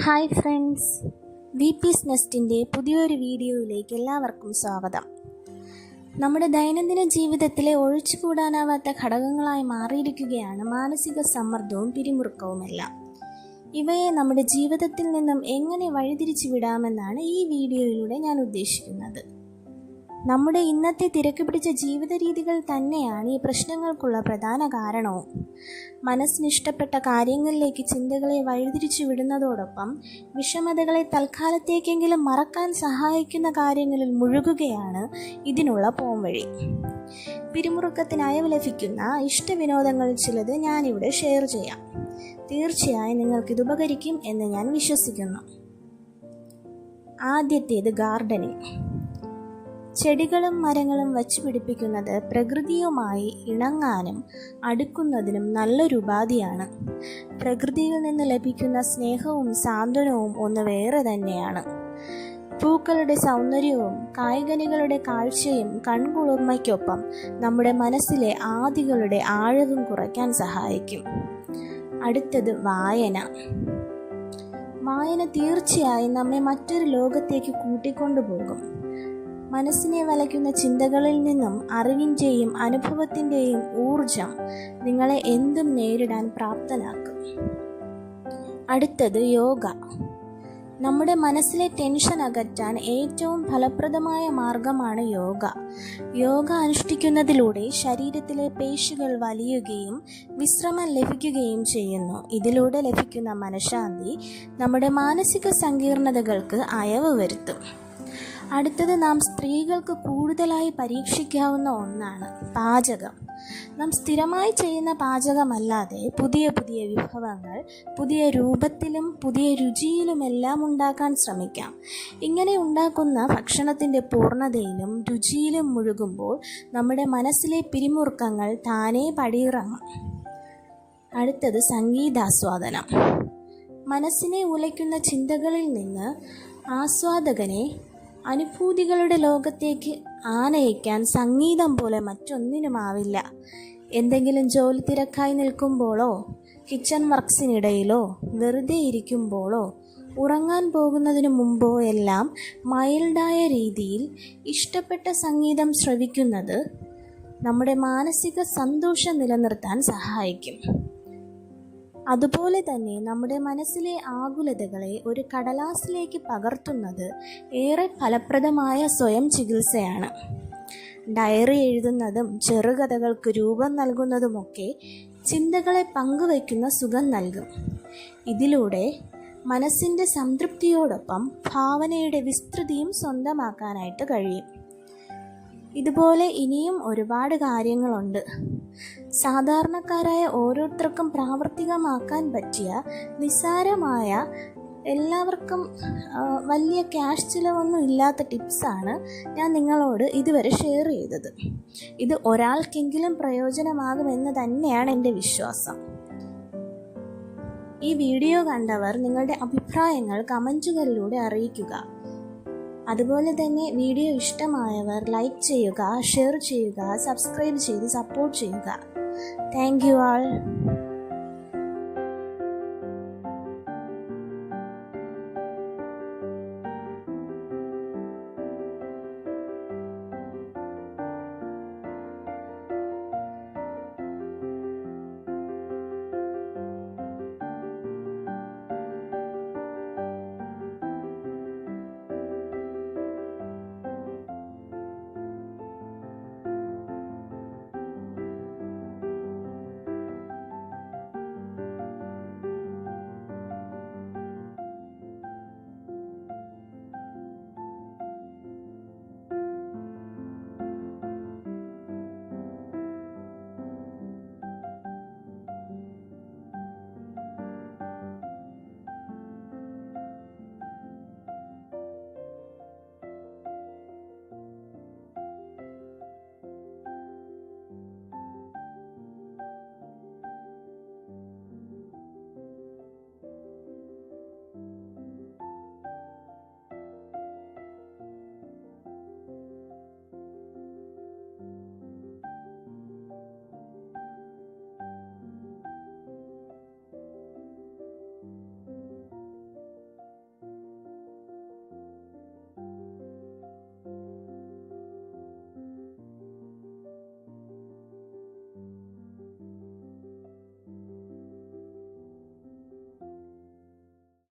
Hi friends, V piece നെസ്റ്റിൻ്റെ പുതിയൊരു വീഡിയോയിലേക്ക് എല്ലാവർക്കും സ്വാഗതം. നമ്മുടെ ദൈനംദിന ജീവിതത്തിലെ ഒഴിച്ചുകൂടാനാവാത്ത ഘടകങ്ങളായി മാറിയിരിക്കുകയാണ് മാനസിക സമ്മർദ്ദവും പിരിമുറുക്കവുമെല്ലാം. ഇവയെ നമ്മുടെ ജീവിതത്തിൽ നിന്നും എങ്ങനെ വഴിതിരിച്ചു വിടാമെന്നാണ് ഈ വീഡിയോയിലൂടെ ഞാൻ ഉദ്ദേശിക്കുന്നത്. നമ്മുടെ ഇന്നത്തെ തിരക്ക് പിടിച്ച ജീവിത രീതികൾ തന്നെയാണ് ഈ പ്രശ്നങ്ങൾക്കുള്ള പ്രധാന കാരണവും. മനസ്സിനിഷ്ടപ്പെട്ട കാര്യങ്ങളിലേക്ക് ചിന്തകളെ വഴിതിരിച്ചു വിടുന്നതോടൊപ്പം വിഷമതകളെ തൽക്കാലത്തേക്കെങ്കിലും മറക്കാൻ സഹായിക്കുന്ന കാര്യങ്ങളിൽ മുഴുകുകയാണ് ഇതിനുള്ള പോംവഴി. പിരിമുറുക്കത്തിന് അയവ് ലഭിക്കുന്ന ഇഷ്ടവിനോദങ്ങളിൽ ചിലത് ഞാനിവിടെ ഷെയർ ചെയ്യാം. തീർച്ചയായും നിങ്ങൾക്കിത് ഉപകരിക്കും എന്ന് ഞാൻ വിശ്വസിക്കുന്നു. ആദ്യത്തേത് ഗാർഡനിങ്. ചെടികളും മരങ്ങളും വച്ചു പിടിപ്പിക്കുന്നത് പ്രകൃതിയുമായി ഇണങ്ങാനും അടുക്കുന്നതിനും നല്ലൊരു ഉപാധിയാണ്. പ്രകൃതിയിൽ നിന്ന് ലഭിക്കുന്ന സ്നേഹവും സാന്ത്വനവും ഒന്ന് വേറെ തന്നെയാണ്. പൂക്കളുടെ സൗന്ദര്യവും കായ്കനികളുടെ കാഴ്ചയും കൺകുളിർമയ്ക്കൊപ്പം നമ്മുടെ മനസ്സിലെ ആദികളുടെ ആഴവും കുറയ്ക്കാൻ സഹായിക്കും. അടുത്തത് വായന. വായന തീർച്ചയായും നമ്മെ മറ്റൊരു ലോകത്തേക്ക് കൂട്ടിക്കൊണ്ടുപോകും. മനസ്സിനെ വലയ്ക്കുന്ന ചിന്തകളിൽ നിന്നും അറിവിൻ്റെയും അനുഭവത്തിൻ്റെയും ഊർജം നിങ്ങളെ എന്തും നേരിടാൻ പ്രാപ്തനാക്കും. അടുത്തത് യോഗ. നമ്മുടെ മനസ്സിലെ ടെൻഷൻ അകറ്റാൻ ഏറ്റവും ഫലപ്രദമായ മാർഗമാണ് യോഗ. യോഗ അനുഷ്ഠിക്കുന്നതിലൂടെ ശരീരത്തിലെ പേശികൾ വലിയുകയും വിശ്രമം ലഭിക്കുകയും ചെയ്യുന്നു. ഇതിലൂടെ ലഭിക്കുന്ന മനഃശാന്തി നമ്മുടെ മാനസിക സങ്കീർണതകൾക്ക് അയവ് വരുത്തും. അടുത്തത് നാം സ്ത്രീകൾക്ക് കൂടുതലായി പരീക്ഷിക്കാവുന്ന ഒന്നാണ് പാചകം. നാം സ്ഥിരമായി ചെയ്യുന്ന പാചകമല്ലാതെ പുതിയ പുതിയ വിഭവങ്ങൾ പുതിയ രൂപത്തിലും പുതിയ രുചിയിലുമെല്ലാം ഉണ്ടാക്കാൻ ശ്രമിക്കാം. ഇങ്ങനെ ഉണ്ടാക്കുന്ന ഭക്ഷണത്തിൻ്റെ പൂർണ്ണതയിലും രുചിയിലും മുഴുകുമ്പോൾ നമ്മുടെ മനസ്സിലെ പിരിമുറുക്കങ്ങൾ താനേ പടിയിറങ്ങും. അടുത്തത് സംഗീതാസ്വാദനം. മനസ്സിനെ ഉലയ്ക്കുന്ന ചിന്തകളിൽ നിന്ന് ആസ്വാദകനെ അനുഭൂതികളുടെ ലോകത്തേക്ക് ആനയിക്കാൻ സംഗീതം പോലെ മറ്റൊന്നിനുമാവില്ല. എന്തെങ്കിലും ജോലി തിരക്കായി നിൽക്കുമ്പോഴോ കിച്ചൺ വർക്ക്സിനിടയിലോ വെറുതെ ഇരിക്കുമ്പോഴോ ഉറങ്ങാൻ പോകുന്നതിന് മുമ്പോ എല്ലാം മൈൽഡായ രീതിയിൽ ഇഷ്ടപ്പെട്ട സംഗീതം ശ്രവിക്കുന്നത് നമ്മുടെ മാനസിക സന്തോഷം നിലനിർത്താൻ സഹായിക്കും. അതുപോലെ തന്നെ നമ്മുടെ മനസ്സിലെ ആകുലതകളെ ഒരു കടലാസിലേക്ക് പകർത്തുന്നത് ഏറെ ഫലപ്രദമായ സ്വയം ചികിത്സയാണ്. ഡയറി എഴുതുന്നതും ചെറുകഥകൾക്ക് രൂപം നൽകുന്നതുമൊക്കെ ചിന്തകളെ പങ്കുവയ്ക്കുന്ന സുഖം നൽകും. ഇതിലൂടെ മനസ്സിൻ്റെ സംതൃപ്തിയോടൊപ്പം ഭാവനയുടെ വിസ്തൃതിയും സ്വന്തമാക്കാനായിട്ട് കഴിയും. ഇതുപോലെ ഇനിയും ഒരുപാട് കാര്യങ്ങളുണ്ട്. സാധാരണക്കാരായ ഓരോരുത്തർക്കും പ്രാവർത്തികമാക്കാൻ പറ്റിയ നിസ്സാരമായ, എല്ലാവർക്കും വലിയ ക്യാഷ് ചിലവൊന്നും ഇല്ലാത്ത ടിപ്സാണ് ഞാൻ നിങ്ങളോട് ഇതുവരെ ഷെയർ ചെയ്തത്. ഇത് ഒരാൾക്കെങ്കിലും പ്രയോജനമാകുമെന്ന് തന്നെയാണ് എൻ്റെ വിശ്വാസം. ഈ വീഡിയോ കണ്ടവർ നിങ്ങളുടെ അഭിപ്രായങ്ങൾ കമൻറ്റുകളിലൂടെ അറിയിക്കുക. അതുപോലെ തന്നെ വീഡിയോ ഇഷ്ടമായവർ ലൈക്ക് ചെയ്യുക, ഷെയർ ചെയ്യുക, സബ്സ്ക്രൈബ് ചെയ്ത് സപ്പോർട്ട് ചെയ്യുക. Thank you all.